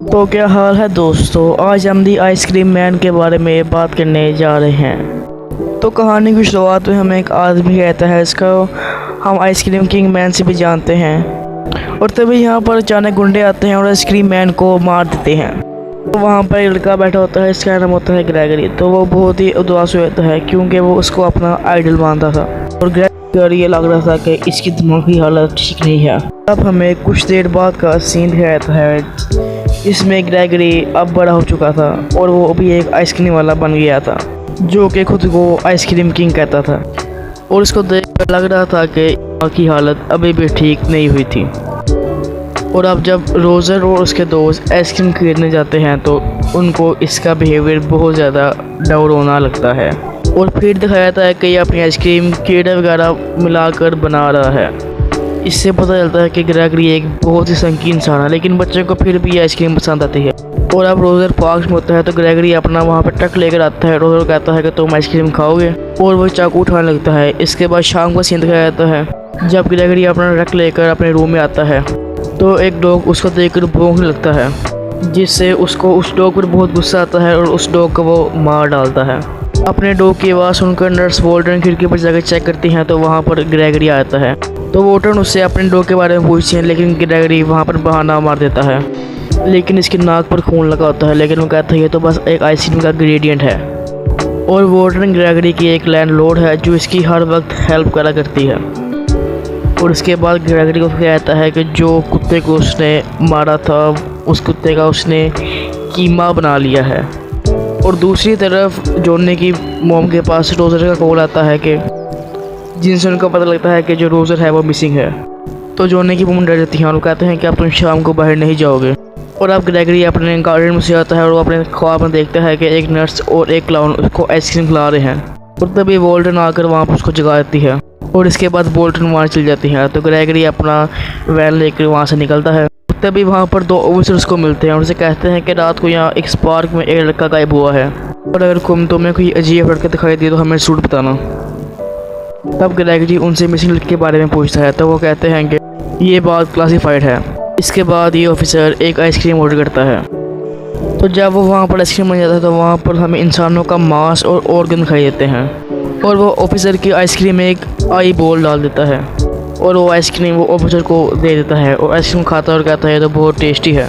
तो क्या हाल है दोस्तों, आज हम दी आइसक्रीम मैन के बारे में बात करने जा रहे हैं। तो कहानी की शुरुआत में हमें एक आदमी कहता है, इसका हम आइसक्रीम किंग मैन से भी जानते हैं। और तभी यहाँ पर अचानक गुंडे आते हैं और आइसक्रीम मैन को मार देते हैं। तो वहाँ पर एक लड़का बैठा होता है, इसका नाम होता है ग्रेगरी। तो वो बहुत ही उदास होता है क्योंकि वो उसको अपना आइडल मानता था और ग्रेगरी ये लग रहा था कि इसकी दिमागी हालत ठीक नहीं है। अब हमें कुछ देर बाद का सीन दिखाता है इसमें ग्रेगरी अब बड़ा हो चुका था और वो अभी एक आइसक्रीम वाला बन गया था जो कि खुद को आइसक्रीम किंग कहता था। और इसको देखकर लग रहा था कि की हालत अभी भी ठीक नहीं हुई थी। और अब जब रोज़र और उसके दोस्त आइसक्रीम खरीदने जाते हैं तो उनको इसका बिहेवियर बहुत ज़्यादा डाउन होना लगता है। और फिर दिखाया जाता है कि ये अपनी आइसक्रीम कीड़े वगैरह मिलाकर बना रहा है। इससे पता चलता है कि ग्रेगरी एक बहुत ही संकीर्ण इंसान है, लेकिन बच्चों को फिर भी आइसक्रीम पसंद आती है। और अब रोज़र पार्क में होता है तो ग्रेगरी अपना वहाँ पर ट्रक लेकर आता है। रोज़र कहता है कि तुम आइसक्रीम खाओगे और वो चाकू उठाने लगता है। इसके बाद शाम का सीन दिखाया जाता है जब ग्रेगरी अपना ट्रक लेकर अपने रूम में आता है तो एक डॉग उसको देखकर भौंकने लगता है, जिससे उसको उस डॉग पर बहुत गुस्सा आता है और उस डॉग को वो मार डालता है। अपने डॉग की आवाज़ सुनकर नर्स वॉल्टन खिड़की पर जाकर चेक करती हैं तो वहाँ पर ग्रेगरी आता है। तो वॉल्टन उससे अपने डॉग के बारे में पूछती हैं, लेकिन ग्रेगरी वहाँ पर बहाना मार देता है। लेकिन इसकी नाक पर खून लगा होता है, लेकिन वो कहता है ये तो बस एक आइसक्रीम का ग्रेडियंट है। और वॉल्टन ग्रेगरी की एक लैंडलॉर्ड है जो इसकी हर वक्त हेल्प करा करती है। और उसके बाद ग्रेगरी को कहता है कि जो कुत्ते को उसने मारा था उस कुत्ते का उसने कीमा बना लिया है। और दूसरी तरफ जॉनी की मॉम के पास रोज़र का कॉल आता है कि जिनसे उनको पता लगता है कि जो रोज़र है वो मिसिंग है। तो जॉनी की मॉम डर जाती हैं और वो कहते हैं कि अब तुम शाम को बाहर नहीं जाओगे। और अब ग्रेगरी अपने गार्डन में से आता है और वो अपने ख्वाब में देखता है कि एक नर्स और एक क्लाउन उसको आइसक्रीम खिला रहे हैं। और तभी वॉल्टन आकर वहाँ पर उसको जगा देती है और इसके बाद वॉल्टन वहाँ चल जाती है। तो ग्रेगरी अपना वैन लेकर वहाँ से निकलता है। तभी वहाँ पर दो ऑफिसर्स को मिलते हैं और उनसे कहते हैं कि रात को यहाँ एक पार्क में एक लड़का गायब हुआ है और अगर तुम्हें कोई अजीब लड़का दिखाई दे तो हमें सूट बताना। तब ग्रेगरी उनसे मिसिंग लड़के के बारे में पूछता है तो वो कहते हैं कि ये बात क्लासिफाइड है। इसके बाद ये ऑफिसर एक आइसक्रीम ऑर्डर करता है। तो जब वो वहाँ पर आइसक्रीम बन जाता है तो वहाँ पर हमें इंसानों का मांस और ऑर्गन दिखाई देते हैं। और वो ऑफिसर की आइसक्रीम में एक आई बॉल डाल देता है और वो आइसक्रीम वो ऑफिसर को दे देता है और आइसक्रीम खाता है और कहता है तो बहुत टेस्टी है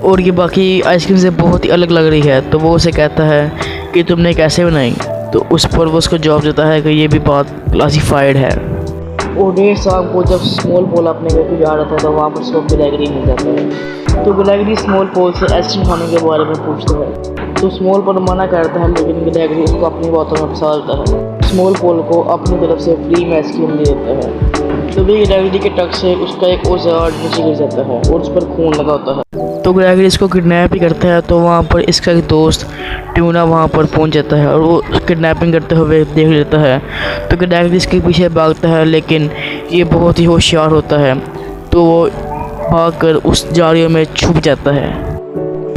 और ये बाकी आइसक्रीम से बहुत ही अलग लग रही है। तो वो उसे कहता है कि तुमने कैसे बनाई। तो उस पर वो उसको जवाब देता है कि ये भी बात क्लासिफाइड है। और देर शाम को जब स्मॉल पोल अपने घर को जा रहा था तो वहाँ पर उसको ग्रेगरी मिल जाता है। तो ग्रेगरी स्मॉल पोल से आइसक्रीम खाने के बारे में पूछता है तो स्मॉल पोल मना करता है, लेकिन ग्रेगरी उसको अपनी बातों में फंसा देता है। स्मॉल पोल को अपनी तरफ से फ्री में आइसक्रीम दे देता है। तभी ग्रेगरी के ट्रक से उसका एक औजार नीचे गिर जाता है और उस पर खून लगा होता है। तो ग्रेगरी इसको किडनैप ही करता है। तो वहाँ पर इसका एक दोस्त ट्यूना वहाँ पर पहुँच जाता है और वो किडनैपिंग करते हुए देख लेता है। तो ग्रेगरी इसके पीछे भागता है, लेकिन ये बहुत ही होशियार होता है तो वो भागकर उस झाड़ियों में छुप जाता है।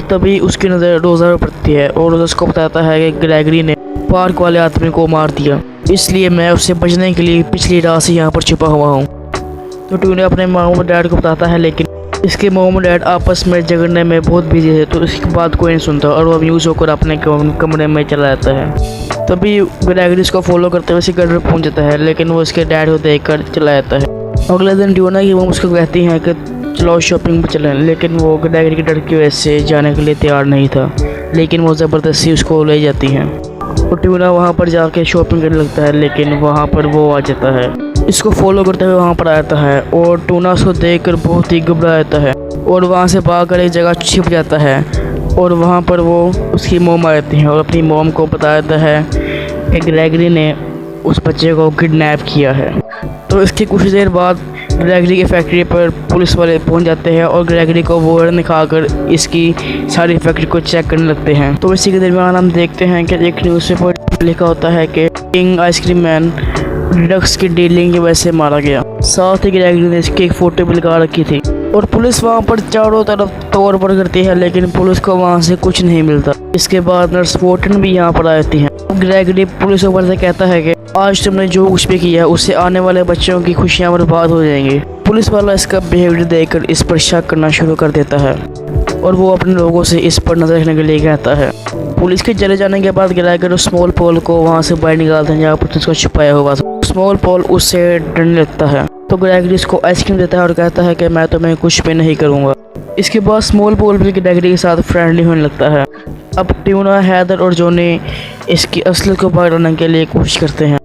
तभी उसकी नज़र रोज़र पर पड़ती है और उसको बताता है कि ग्रेगरी ने पार्क वाले आदमी को मार दिया, इसलिए मैं उससे बचने के लिए पिछली रात से यहाँ पर छुपा हुआ हूँ। तो ट्यूना अपने मॉम और डैड को बताता है, लेकिन इसके मॉम और डैड आपस में झगड़ने में बहुत बिजी है तो इसकी बात कोई नहीं सुनता और वो म्यूज़ होकर अपने कमरे में चला जाता है। तभी ग्रेगरी इसको फॉलो करते हुए घर पर पहुँच जाता है, लेकिन वो उसके डैड को देख कर चला जाता है। अगले दिन ट्यूना की मॉम उसको कहती हैं कि चलो शॉपिंग पर चलें, लेकिन वो ग्रेगरी के डर की वजह से जाने के लिए तैयार नहीं था, लेकिन वो ज़बरदस्ती उसको ले जाती हैं। और ट्यूना वहाँ पर जाके शॉपिंग करने लगता है, लेकिन वहाँ पर वो आ जाता है। इसको फॉलो करते हुए वहाँ पर आता है और ट्यूना उसको देखकर बहुत ही घबरा जाता है और वहाँ से भागकर एक जगह छिप जाता है। और वहाँ पर वो उसकी मॉम आ जाती है और अपनी मॉम को बता देता है कि ग्रेगरी ने उस बच्चे को किडनैप किया है। तो इसके कुछ देर बाद ग्रेगरी की फैक्ट्री पर पुलिस वाले पहुंच जाते हैं और ग्रेगरी को वारंट दिखाकर इसकी सारी फैक्ट्री को चेक करने लगते हैं। तो इसी के दरमियान हम देखते हैं कि एक न्यूज़पेपर लिखा होता है कि किंग आइसक्रीम मैन ड्रग्स की डीलिंग की वजह से मारा गया। साथ ही ग्रेगरी ने इसकी एक फ़ोटो भी लगा रखी थी। और पुलिस वहाँ पर चारों तरफ तोड़ फोड़ करती है, लेकिन पुलिस को वहाँ से कुछ नहीं मिलता। इसके बाद नर्स वॉल्टन भी यहाँ पर आती है। ग्रेगरी पुलिस ऊपर से कहता है कि आज तुमने जो कुछ भी किया है उससे आने वाले बच्चों की खुशियाँ बर्बाद हो जाएंगी। पुलिस वाला इसका बिहेवियर देखकर इस पर शक करना शुरू कर देता है। और वो अपने लोगों से इस पर नजर रखने के लिए कहता है। पुलिस के चले जाने के बाद ग्रेगरी उस स्मॉल पॉल को वहाँ से बाहर निकालते हैं जहाँ पर उसको छुपाया हुआ था। स्मॉल पॉल उससे डरने लगता है तो ग्रेगरी उसको आइसक्रीम देता है और कहता है कि मैं तुम्हें कुछ भी नहीं करूँगा। इसके बाद स्मॉल पॉल भी ग्रेगरी के साथ फ्रेंडली होने लगता है। अब ट्यूना, हैदर और जॉनी इसकी असलियत को पकड़ने के लिए कोशिश करते हैं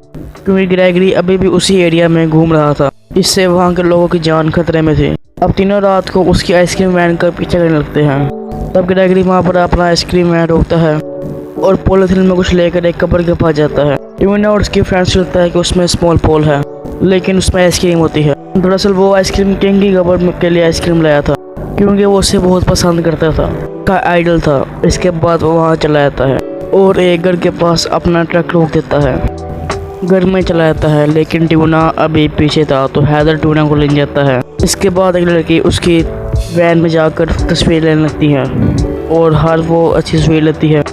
क्योंकि ग्रेगरी अभी भी उसी एरिया में घूम रहा था, इससे वहाँ के लोगों की जान खतरे में थी। अब तीनों रात को उसकी आइसक्रीम वैन का पीछा करने लगते हैं। तब ग्रेगरी वहाँ पर अपना आइसक्रीम वैन रोकता है और पॉलिथीन में कुछ लेकर एक कब्र के पास जाता है। ट्यूना और उसकी फ्रेंड्स लगता है कि उसमें स्मॉल पॉल है, लेकिन उसमें आइसक्रीम होती है। दरअसल वो आइसक्रीम किंग की कब्र के लिए आइसक्रीम लाया था क्योंकि वो उसे बहुत पसंद करता था, का आइडल था। इसके बाद वो वहाँ चला जाता है और एक घर के पास अपना ट्रक रोक देता है। घर में चला जाता है लेकिन ट्यूना अभी पीछे था तो हैदर ट्यूना को ले जाता है। इसके बाद एक लड़की उसकी वैन में जाकर तस्वीर लेने लगती है और हर वो अच्छी तस्वीर लेती है।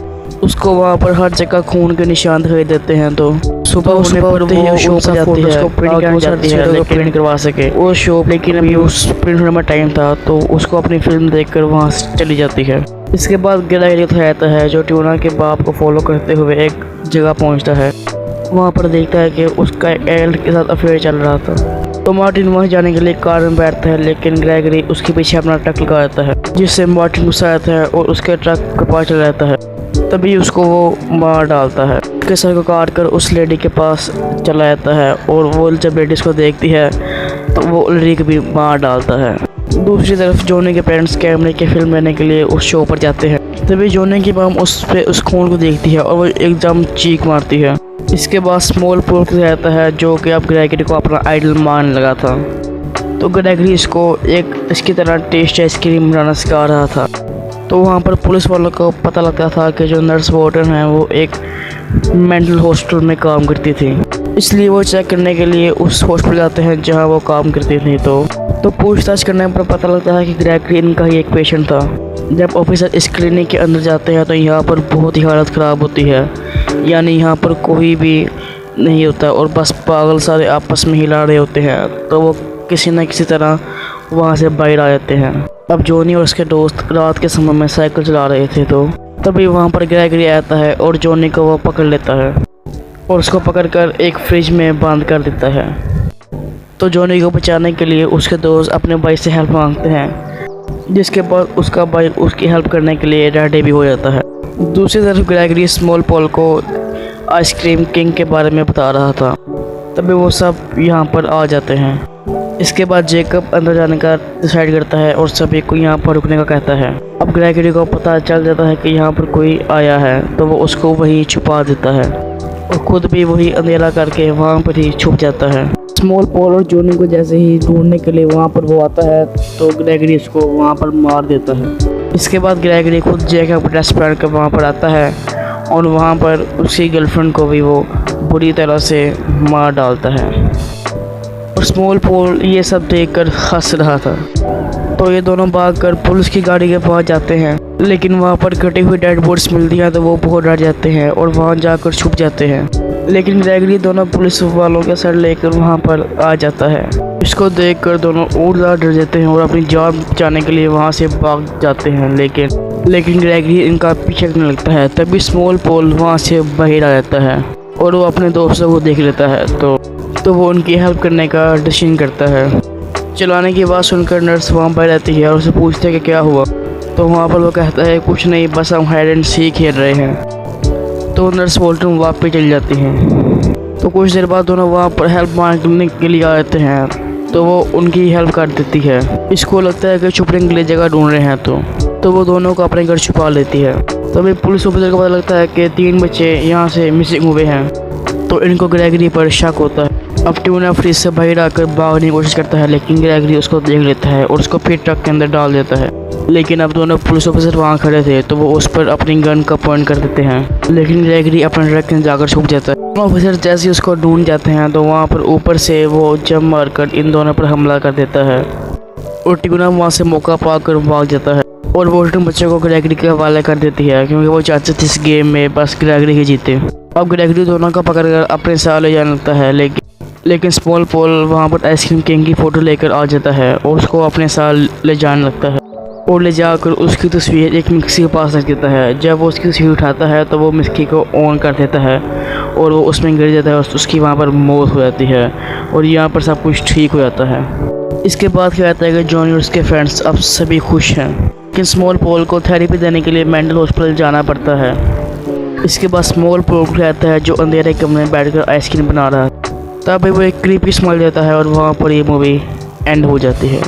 उसको वहाँ पर हर जगह खून के निशान दिखाई देते हैं तो सुबह होने पर वो शॉप पर जाती है, उसको प्रिंट करनी चाहती है लेकिन प्रिंट करवा सके वो शॉप, लेकिन अभी उस प्रिंट होने में टाइम था तो उसको अपनी फिल्म देखकर वहाँ से चली जाती है। इसके बाद ग्रेगरी रहता है जो ट्यूना के बाप को फॉलो करते हुए एक जगह पहुँचता है। वहाँ पर देखता है कि उसका एल्ड के साथ अफेयर चल रहा था तो मार्टिन वहाँ जाने के लिए कार में बैठता है, लेकिन ग्रेगरी उसके पीछे अपना ट्रक लगा देता है जिससे मार्टिन गुस्सा आता है और उसके ट्रक के पास चला जाता है। तभी उसको वो मार डालता है। उसके सर को काट कर उस लेडी के पास चला जाता है और वो जब लेडीज को देखती है तो वो लेडी को भी मार डालता है। दूसरी तरफ जॉनी के पेरेंट्स कैमरे की फिल्म लेने के लिए उस शो पर जाते हैं। तभी जॉनी की मॉम उस खून को देखती है और वो एकदम चीख मारती है। इसके बाद स्मॉल पॉल रहता है जो कि अब ग्रेगरी को अपना आइडल मानने लगा था तो ग्रेगरी इसको एक इसकी तरह टेस्ट आइसक्रीम बनाना सिखा रहा था। तो वहाँ पर पुलिस वालों को पता लगता था कि जो नर्स वार्डन है वो एक मेंटल हॉस्पिटल में काम करती थी, इसलिए वो चेक करने के लिए उस हॉस्पिटल जाते हैं जहाँ वो काम करती थी। तो पूछताछ करने पर पता लगता है कि ग्रेगरी इनका ही एक पेशेंट था। जब ऑफिसर इस क्लिनिक के अंदर जाते हैं तो यहाँ पर बहुत ही हालत ख़राब होती है, यानी यहाँ पर कोई भी नहीं होता और बस पागल सारे आपस में हिला रहे होते हैं। तो वो किसी न किसी तरह वहाँ से बाहर आ जाते हैं। अब जॉनी और उसके दोस्त रात के समय में साइकिल चला रहे थे तो तभी वहाँ पर ग्रेगरी आता है और जॉनी को वो पकड़ लेता है और उसको पकड़कर एक फ्रिज में बंद कर देता है। तो जॉनी को बचाने के लिए उसके दोस्त अपने भाई से हेल्प मांगते हैं, जिसके बाद उसका भाई उसकी हेल्प करने के लिए रेडी भी हो जाता है। दूसरी तरफ ग्रेगरी स्मॉल पॉल को आइसक्रीम किंग के बारे में बता रहा था, तभी वो सब यहाँ पर आ जाते हैं। इसके बाद जेकब अंदर जाने का डिसाइड करता है और सभी को यहाँ पर रुकने का कहता है। अब ग्रेगरी को पता चल जाता है कि यहाँ पर कोई आया है तो वो उसको वहीं छुपा देता है और खुद भी वही अंधेरा करके वहाँ पर ही छुप जाता है। स्मॉल पॉल और जॉनी को जैसे ही ढूंढने के लिए वहाँ पर वो आता है तो ग्रेगरी उसको वहाँ पर मार देता है। इसके बाद ग्रेगरी खुद जेकब का ड्रेस पहन कर वहाँ पर आता है और वहाँ पर उसकी गर्लफ्रेंड को भी वो बुरी तरह से मार डालता है और स्मॉल पॉल ये सब देखकर हंस रहा था। तो ये दोनों भागकर पुलिस की गाड़ी के पास जाते हैं, लेकिन वहाँ पर कटी हुई डेड बॉडीज मिलती हैं तो वो बहुत डर जाते हैं और वहाँ जाकर छुप जाते हैं। लेकिन ग्रेगरी दोनों पुलिस वालों के सर लेकर वहाँ पर आ जाता है। इसको देखकर दोनों और ज़्यादा डर जाते हैं और अपनी जान बचाने के लिए वहाँ से भाग जाते हैं, लेकिन ग्रेगरी इनका पीछे करने लगता है। तभी स्मॉल पॉल वहाँ से बाहर आ जाता है और वो अपने दोस्तों को देख लेता है तो वो उनकी हेल्प करने का डिसीजन करता है। चलाने की बात सुनकर नर्स वहाँ पर रहती है और उसे पूछते हैं कि क्या हुआ। तो वहाँ पर वो कहता है कुछ नहीं, बस हम हाइड एंड सीक खेल रहे हैं। तो नर्स वॉल्टन वापस चली जाती हैं। तो कुछ देर बाद दोनों वहाँ पर हेल्प मांगने के लिए आ जाते हैं तो वो उनकी हेल्प कर देती है। इसको लगता है कि छुपने के लिए जगह ढूंढ रहे हैं तो वो दोनों को अपने घर छुपा लेती है। तभी पुलिस ऑफिसर को पता लगता है कि 3 बच्चे यहाँ से मिसिंग हुए हैं तो इनको ग्रेगरी पर शक होता है। अब ट्यूना फ्रिज से बाहर आकर भागने की कोशिश करता है, लेकिन ग्रेगरी उसको देख लेता है और उसको फिर ट्रक के अंदर डाल देता है। लेकिन अब दोनों पुलिस ऑफिसर वहाँ खड़े थे तो वो उस पर अपनी गन का पॉइंट कर देते हैं, लेकिन ग्रेगरी अपने ट्रक के अंदर जाकर छुप जाता है। ऑफिसर जैसे ही उसको ढूंढ जाते हैं तो वहाँ पर ऊपर से वो जंप मारकर इन दोनों पर हमला कर देता है और ट्यूना वहाँ से मौका पाकर भाग जाता है और वो बच्चों को ग्रेगरी के हवाले कर देती है क्योंकि वो चाहते थे इस गेम में बस ग्रेगरी ही जीते। अब ग्रेगरी दोनों का पकड़कर अपने साथ ले जाने लगता है, लेकिन स्मॉल पॉल वहाँ पर आइसक्रीम किंग की फ़ोटो लेकर आ जाता है और उसको अपने साथ ले जाने लगता है। और ले जाकर उसकी तस्वीर एक मिक्सी के पास रख देता है। जब वो उसकी तस्वीर उठाता है तो वो मिक्सी को ऑन कर देता है और वो उसमें गिर जाता है और उसकी वहाँ पर मौत हो जाती है और यहाँ पर सब कुछ ठीक हो जाता है। इसके बाद क्या होता है कि जॉनी और उसके फ्रेंड्स अब सभी खुश हैं, लेकिन स्मॉल पॉल को थेरेपी देने के लिए मेंटल हॉस्पिटल जाना पड़ता है। इसके बाद स्मॉल पॉल रहता है जो अंधेरे कमरे में बैठकर आइसक्रीम बना रहा है। तब वो एक क्रीपी स्मेल देता है और वहाँ पर ये मूवी एंड हो जाती है।